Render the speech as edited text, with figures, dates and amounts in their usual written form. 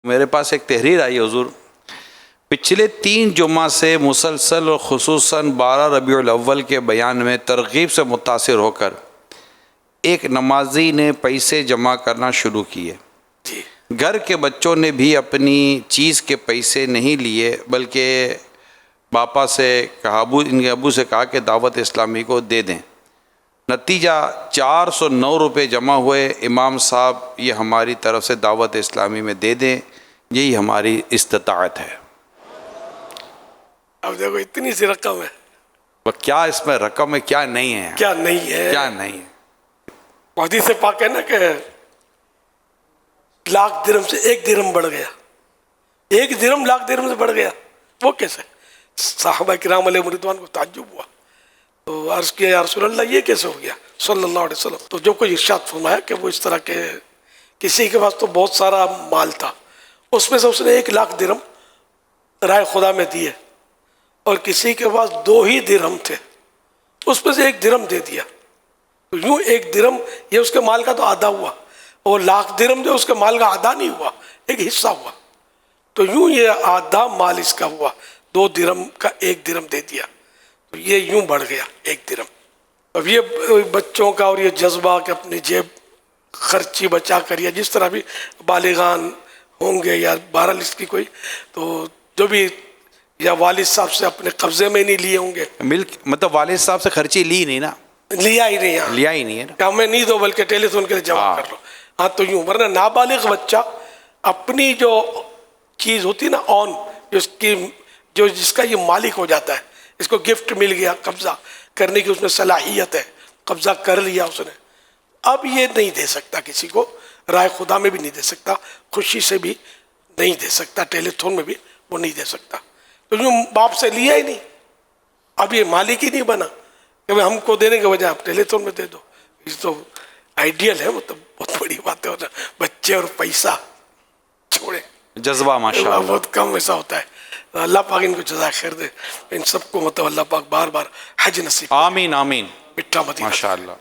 मेरे पास एक तहरीर आई हुजूर, पिछले 3 जुम्मा से मुसलसल और खुसूसन 12 रबीउल अव्वल के बयान में तरगीब से मुतासिर होकर एक नमाजी ने पैसे जमा करना शुरू किए। घर के बच्चों ने भी अपनी चीज़ के पैसे नहीं लिए, बल्कि पापा से कहा, इनके अबू से कहा कि दावत इस्लामी को दे दें। नतीजा 409 रुपये जमा हुए। इमाम साहब, ये हमारी तरफ से दावत इस्लामी में दे दें, यही हमारी इस्तिताअत है। अब देखो इतनी सी रकम है, वो क्या इसमें रकम है, क्या नहीं है, क्या नहीं है, क्या नहीं है। हदीस से पाक है ना कि लाख दिरहम से 1 दिरहम बढ़ गया, 1 दिरहम लाख दिरहम से बढ़ गया। वो कैसे? साहबा किराम अलैहिम रिदवान को ताज्जुब हुआ, तो अर्ज किया, या रसूल अल्लाह ये कैसे हो गया सल्लल्लाहु अलैहि वसल्लम। तो जो कोई इरशाद फरमाया कि वो इस तरह के, किसी के पास तो बहुत सारा माल था, उसमें से उसने 1 लाख दिरहम राय खुदा में दिए, और किसी के पास 2 ही दिरहम थे, उसमें से 1 दिरहम दे दिया। तो यूं 1 दिरहम ये उसके माल का तो आधा हुआ, और लाख दिरहम जो उसके माल का आधा नहीं हुआ, एक हिस्सा हुआ। तो यूं ये आधा माल इसका हुआ, 2 दिरहम का 1 दिरहम दे दिया, तो ये यूं बढ़ गया 1 दिरहम। अब ये बच्चों का और ये जज्बा कि अपनी जेब खर्ची बचा कर, या जिस तरह भी बालिगान होंगे या 12 लिस्ट की कोई, तो जो भी या वालिद साहब से अपने कब्जे में नहीं लिए होंगे, मिल्क मतलब वालिद साहब से खर्ची ली नहीं ना, लिया ही नहीं, यहाँ लिया ही नहीं है ना, हमें नहीं दो बल्कि टेलीफोन के लिए जमा कर लो। हाँ, तो यूं, वरना नाबालिग बच्चा अपनी जो चीज़ होती है ना, ऑन, जो जिसका ये मालिक हो जाता है, इसको गिफ्ट मिल गया, कब्जा करने की उसमें सलाहियत है, कब्जा कर लिया उसने, अब ये नहीं दे सकता किसी को, राय खुदा में भी नहीं दे सकता, खुशी से भी नहीं दे सकता, टेलीथोन में भी वो नहीं दे सकता। तो यूं बाप से लिया ही नहीं, अब ये मालिक ही नहीं बना कि भाई हमको देने के बजाय आप टेलीथोन में दे दो। ये तो आइडियल है, मतलब बहुत बड़ी बात है। बच्चे और पैसा छोड़े, जज्बा माशाअल्लाह बहुत कम ऐसा होता है। अल्लाह पाक इनको जज़ा खैर दे, इन सबको मतलब अल्लाह पाक बार बार हज नसीब, आमीन आमीन, मिठा मदीना माशाअल्लाह।